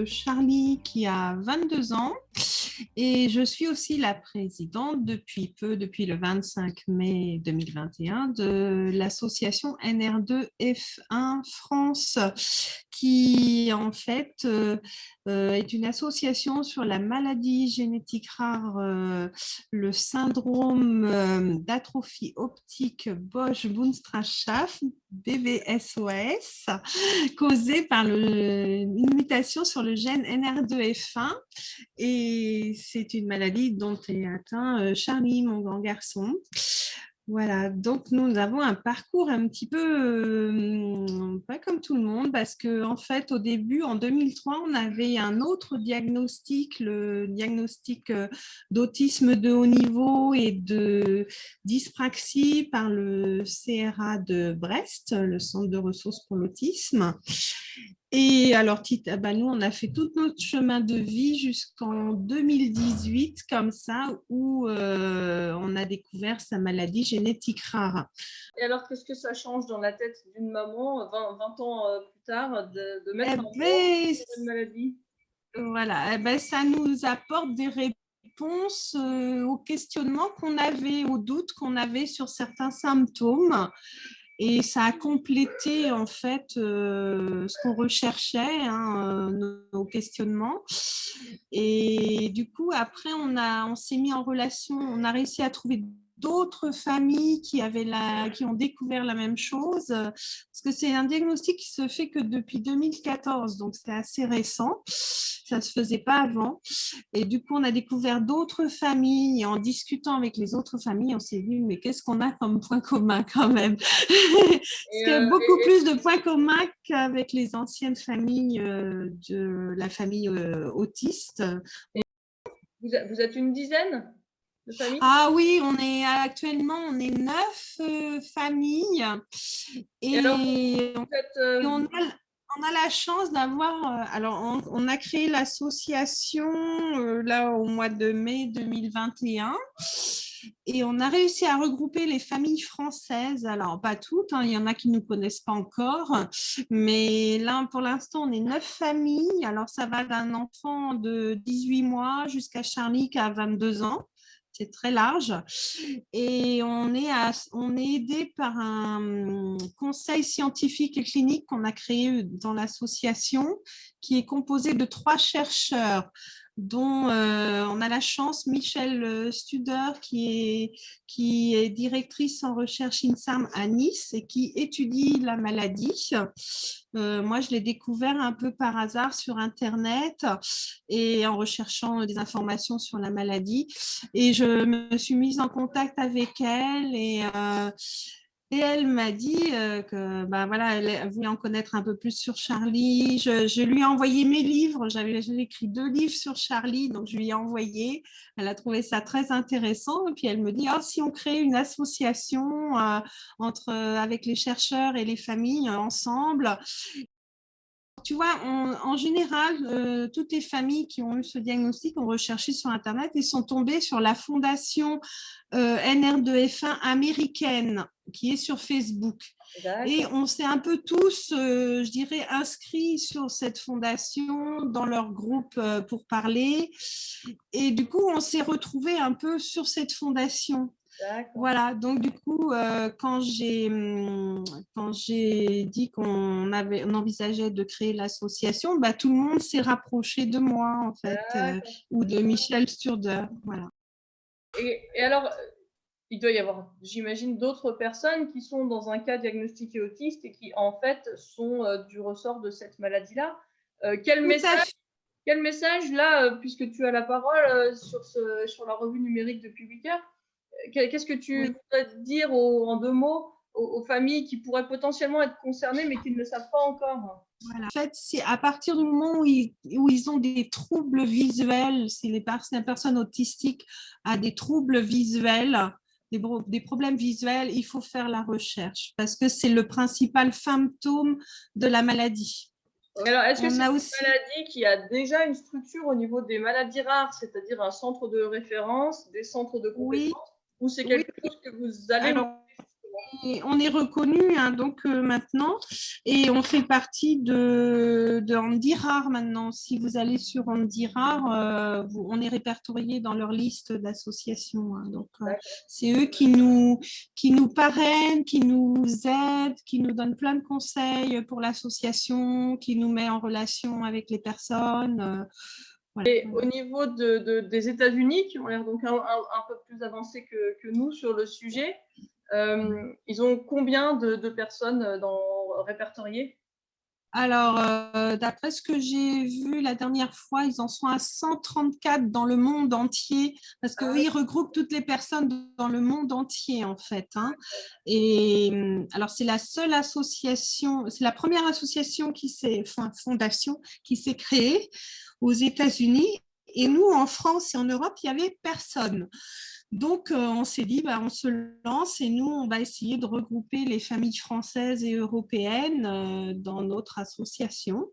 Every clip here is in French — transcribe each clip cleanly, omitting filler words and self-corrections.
Charlie qui a 22 ans et je suis aussi la présidente depuis le 25 mai 2021 de l'association NR2F1 France qui en fait est une association sur la maladie génétique rare, le syndrome d'atrophie optique Bosch-Bundstrat-Schaff, BBSOS, causée par une mutation sur le gène NR2F1. Et c'est une maladie dont est atteint Charlie, mon grand garçon. Voilà, donc nous avons un parcours un petit peu pas comme tout le monde parce que en fait au début en 2003 on avait un autre diagnostic, le diagnostic d'autisme de haut niveau et de dyspraxie par le CRA de Brest, le Centre de ressources pour l'autisme. Et alors, nous, on a fait tout notre chemin de vie jusqu'en 2018, comme ça, où on a découvert sa maladie génétique rare. Et alors, qu'est-ce que ça change dans la tête d'une maman, 20 ans plus tard, de mettre un mot sur une maladie? Voilà, ça nous apporte des réponses aux questionnements qu'on avait, aux doutes qu'on avait sur certains symptômes. Et ça a complété en fait ce qu'on recherchait, nos questionnements. Et du coup, après, on s'est mis en relation, on a réussi à trouver d'autres familles qui ont découvert la même chose, parce que c'est un diagnostic qui se fait que depuis 2014, donc c'est assez récent, ça ne se faisait pas avant. Et du coup, on a découvert d'autres familles, et en discutant avec les autres familles, on s'est dit, mais qu'est-ce qu'on a comme point commun quand même? Parce qu'il y a beaucoup plus de points communs qu'avec les anciennes familles de la famille autiste. Vous êtes une dizaine de familles? Ah oui, on est 9 familles et, alors, on a la chance d'avoir. Alors, on a créé l'association là au mois de mai 2021 et on a réussi à regrouper les familles françaises. Alors, pas toutes, il y en a qui ne nous connaissent pas encore, mais là, pour l'instant, on est 9 familles. Alors, ça va d'un enfant de 18 mois jusqu'à Charlie qui a 22 ans. C'est très large. Et on est aidé par un conseil scientifique et clinique qu'on a créé dans l'association, qui est composé de 3 chercheurs, dont on a la chance, Michelle Studer, qui est directrice en recherche INSARM à Nice et qui étudie la maladie. Moi, je l'ai découvert un peu par hasard sur Internet et en recherchant des informations sur la maladie. Et je me suis mise en contact avec elle et elle m'a dit que elle voulait en connaître un peu plus sur Charlie. Je lui ai envoyé mes livres. J'ai écrit 2 livres sur Charlie, donc je lui ai envoyé. Elle a trouvé ça très intéressant. Et puis elle me dit, si on crée une association avec les chercheurs et les familles ensemble. Tu vois, en général, toutes les familles qui ont eu ce diagnostic ont recherché sur Internet et sont tombées sur la fondation NR2F1 américaine qui est sur Facebook. Et on s'est un peu tous, je dirais, inscrits sur cette fondation dans leur groupe pour parler. Et du coup, on s'est retrouvés un peu sur cette fondation. Voilà, donc du coup, quand j'ai dit qu'on envisageait de créer l'association, tout le monde s'est rapproché de moi, en fait, ou de Michel Sturder. Voilà. Et alors, il doit y avoir, j'imagine, d'autres personnes qui sont dans un cas diagnostiqué autiste et qui, en fait, sont du ressort de cette maladie-là. Quel message, là, puisque tu as la parole sur la revue numérique depuis 8 heures, qu'est-ce que tu voudrais dire en 2 mots aux familles qui pourraient potentiellement être concernées mais qui ne le savent pas encore? Voilà. En fait, c'est à partir du moment où ils ont des troubles visuels, si la personne autistique a des troubles visuels, des problèmes visuels, il faut faire la recherche parce que c'est le principal symptôme de la maladie. Alors, est-ce que c'est une maladie qui a déjà une structure au niveau des maladies rares, c'est-à-dire un centre de référence, des centres de compétences, ou c'est quelque chose que vous allez on est reconnu hein, donc maintenant et on fait partie de Handirar maintenant. Si vous allez sur Handirar, on est répertorié dans leur liste d'associations. Hein, donc c'est eux qui nous parrainent, qui nous aident, qui nous donnent plein de conseils pour l'association, qui nous met en relation avec les personnes. Voilà. Et au niveau des États-Unis, qui ont l'air donc un peu plus avancés que nous sur le sujet, ils ont combien de personnes répertoriées? Alors, d'après ce que j'ai vu la dernière fois, ils en sont à 134 dans le monde entier, parce qu'eux, ils regroupent toutes les personnes dans le monde entier, en fait. Hein. Et alors, c'est la seule association, c'est la première association fondation qui s'est créée aux États-Unis. Et nous, en France et en Europe, il n'y avait personne. Donc, on s'est dit, on se lance et nous, on va essayer de regrouper les familles françaises et européennes dans notre association.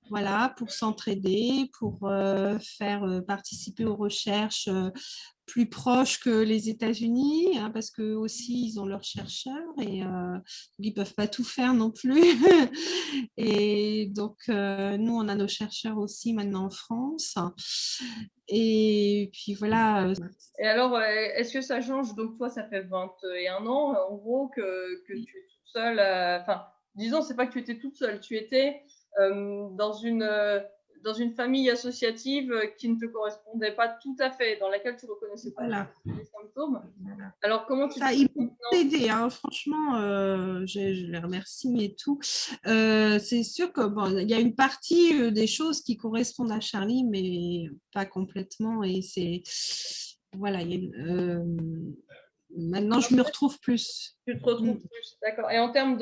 Voilà, pour s'entraider, pour faire participer aux recherches plus proches que les États-Unis, hein, parce qu'eux aussi, ils ont leurs chercheurs et ils ne peuvent pas tout faire non plus. Et donc, nous, on a nos chercheurs aussi maintenant en France. Et puis voilà. Et alors, est-ce que ça change? Donc, toi, ça fait 21 ans, en gros, que tu es toute seule. Enfin, disons, c'est pas que tu étais toute seule, tu étais dans une famille associative qui ne te correspondait pas tout à fait, dans laquelle tu ne reconnaissais pas les symptômes. Voilà. Alors, comment tu ils m'ont aidé, hein, franchement, je les remercie et tout. C'est sûr que il y a une partie des choses qui correspondent à Charlie, mais pas complètement. Et c'est voilà, maintenant je me retrouve plus. Tu te retrouves plus, d'accord. Et en termes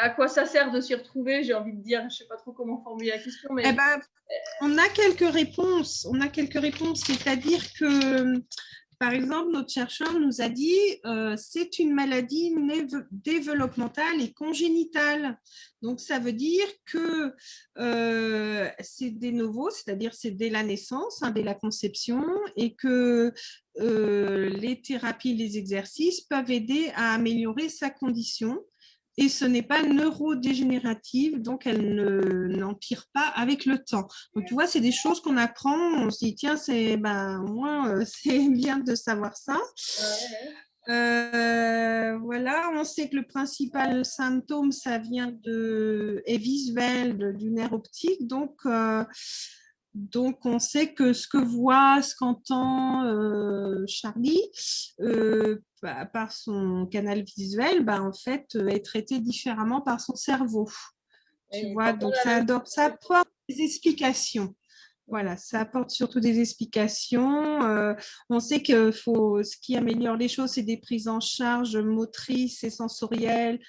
à quoi ça sert de s'y retrouver, j'ai envie de dire, je ne sais pas trop comment formuler la question, mais on a quelques réponses. C'est-à-dire que par exemple, notre chercheur nous a dit c'est une maladie développementale et congénitale. Donc, ça veut dire que c'est de novo, c'est-à-dire c'est dès la naissance, hein, dès la conception, et que les thérapies, les exercices peuvent aider à améliorer sa condition. Et ce n'est pas neurodégénérative, donc elle n'empire pas avec le temps. Donc, tu vois, c'est des choses qu'on apprend, on se dit, tiens, c'est au moins, c'est bien de savoir ça. Voilà, on sait que le principal symptôme, ça vient est visuel du nerf optique, donc on sait que ce que voit, ce qu'entend Charlie par son canal visuel, en fait, est traité différemment par son cerveau. Tu vois, donc ça apporte des explications. Voilà, ça apporte surtout des explications. On sait que ce qui améliore les choses, c'est des prises en charge motrices et sensorielles.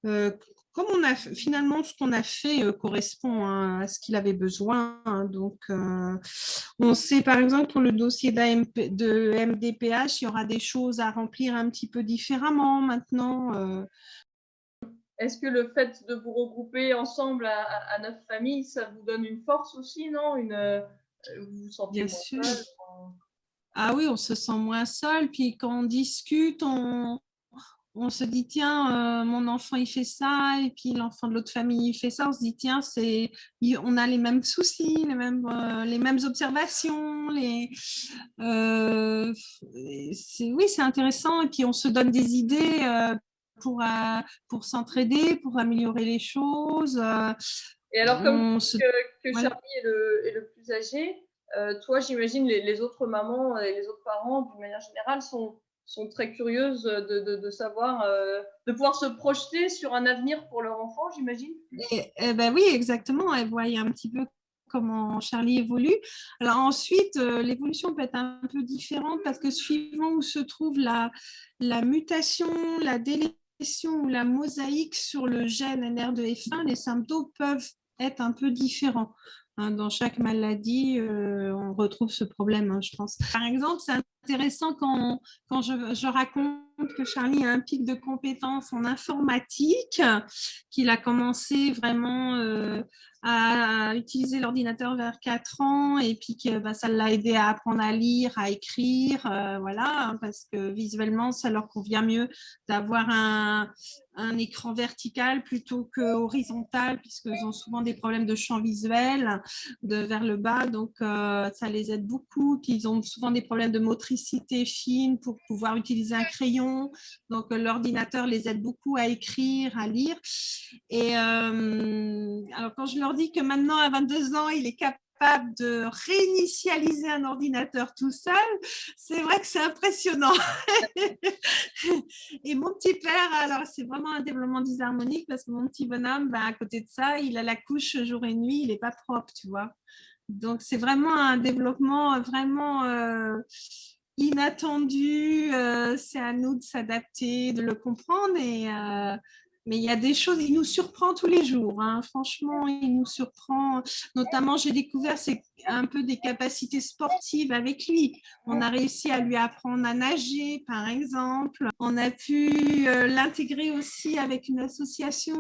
Comme finalement, ce qu'on a fait correspond à ce qu'il avait besoin. Hein. Donc, on sait par exemple pour le dossier de MDPH, il y aura des choses à remplir un petit peu différemment maintenant. Est-ce que le fait de vous regrouper ensemble à 9 familles, ça vous donne une force aussi, non? Vous vous sentez moins seul? Ah oui, on se sent moins seul. Puis quand on discute, on se dit, tiens, mon enfant, il fait ça, et puis l'enfant de l'autre famille, il fait ça. On se dit, tiens, on a les mêmes soucis, les mêmes observations. Oui, c'est intéressant. Et puis, on se donne des idées pour s'entraider, pour améliorer les choses. Et alors, comme que Charlie est le plus âgé, toi, j'imagine les autres mamans et les autres parents, d'une manière générale, sont très curieuses de savoir, de pouvoir se projeter sur un avenir pour leur enfant, j'imagine. Oui, exactement. Elles voient un petit peu comment Charlie évolue. Alors ensuite, l'évolution peut être un peu différente parce que suivant où se trouve la mutation, la délétion ou la mosaïque sur le gène NR2F1, les symptômes peuvent être un peu différents. Hein, dans chaque maladie, on retrouve ce problème, hein, je pense. Par exemple, c'est intéressant quand je raconte que Charlie a un pic de compétences en informatique, qu'il a commencé vraiment à utiliser l'ordinateur vers 4 ans et puis que ça l'a aidé à apprendre à lire, à écrire, voilà, parce que visuellement, ça leur convient mieux d'avoir un écran vertical plutôt que horizontal, puisqu'ils ont souvent des problèmes de champ visuel vers le bas, donc ça les aide beaucoup, qu'ils ont souvent des problèmes de motricité fine pour pouvoir utiliser un crayon, donc l'ordinateur les aide beaucoup à écrire, à lire. Et alors quand je leur dis que maintenant à 22 ans, il est capable de réinitialiser un ordinateur tout seul, c'est vrai que c'est impressionnant. Et mon petit père, alors c'est vraiment un développement disharmonique parce que mon petit bonhomme, à côté de ça, il a la couche jour et nuit, il n'est pas propre, tu vois. Donc c'est vraiment un développement vraiment inattendu. C'est à nous de s'adapter, de le comprendre. Mais il y a des choses, il nous surprend tous les jours. Hein. Franchement, il nous surprend. Notamment, j'ai découvert un peu des capacités sportives avec lui. On a réussi à lui apprendre à nager, par exemple. On a pu l'intégrer aussi avec une association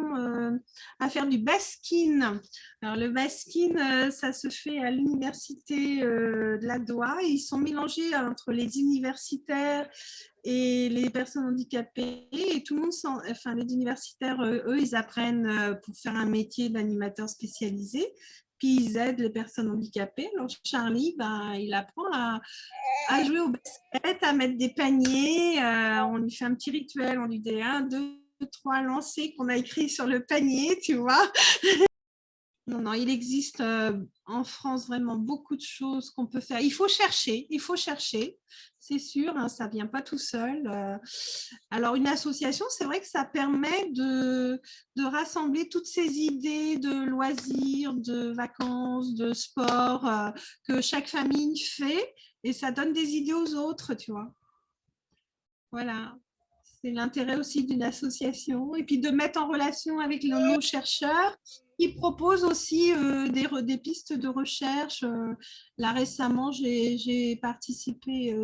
à faire du baskin. Alors, le baskin, ça se fait à l'université de la Doua. Ils sont mélangés entre les universitaires et les personnes handicapées. Et tout le monde, les universitaires, eux, ils apprennent pour faire un métier d'animateur spécialisé. Puis ils aident les personnes handicapées. Alors Charlie, il apprend à jouer au basket, à mettre des paniers. On lui fait un petit rituel. On lui dit 1, 2, 3 lancers qu'on a écrit sur le panier, tu vois. Non, il existe en France vraiment beaucoup de choses qu'on peut faire. Il faut chercher, c'est sûr, hein, ça ne vient pas tout seul. Alors, une association, c'est vrai que ça permet de rassembler toutes ces idées de loisirs, de vacances, de sport que chaque famille fait et ça donne des idées aux autres, tu vois. Voilà. C'est l'intérêt aussi d'une association et puis de mettre en relation avec nos chercheurs qui proposent aussi des pistes de recherche. Là récemment, j'ai participé,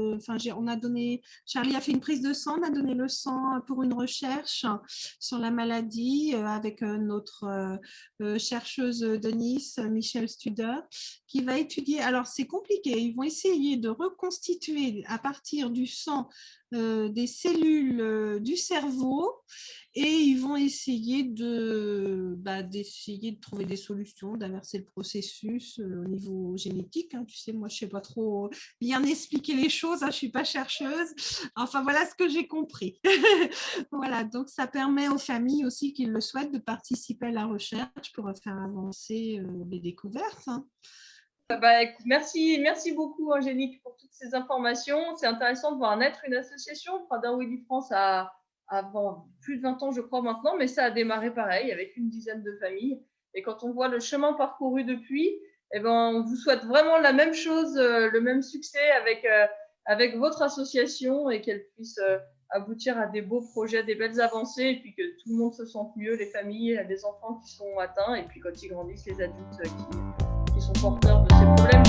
Charlie a fait une prise de sang, on a donné le sang pour une recherche sur la maladie avec notre chercheuse de Nice, Michel Studer, qui va étudier. Alors c'est compliqué, ils vont essayer de reconstituer à partir du sang des cellules du cerveau et ils vont essayer d'essayer de trouver des solutions, d'inverser le processus au niveau génétique. Hein. Tu sais, moi, je ne sais pas trop bien expliquer les choses, hein, je ne suis pas chercheuse. Enfin, voilà ce que j'ai compris. Voilà, donc ça permet aux familles aussi qui le souhaitent de participer à la recherche pour faire avancer les découvertes. Hein. Merci beaucoup Angélique pour toutes ces informations. C'est intéressant de voir naître une association. Prada Willy France a plus de 20 ans, je crois maintenant, mais ça a démarré pareil avec une dizaine de familles. Et quand on voit le chemin parcouru depuis, on vous souhaite vraiment la même chose, le même succès avec votre association et qu'elle puisse aboutir à des beaux projets, des belles avancées et puis que tout le monde se sente mieux, les familles, les enfants qui sont atteints et puis quand ils grandissent, les adultes qui sont porteurs de ces problèmes.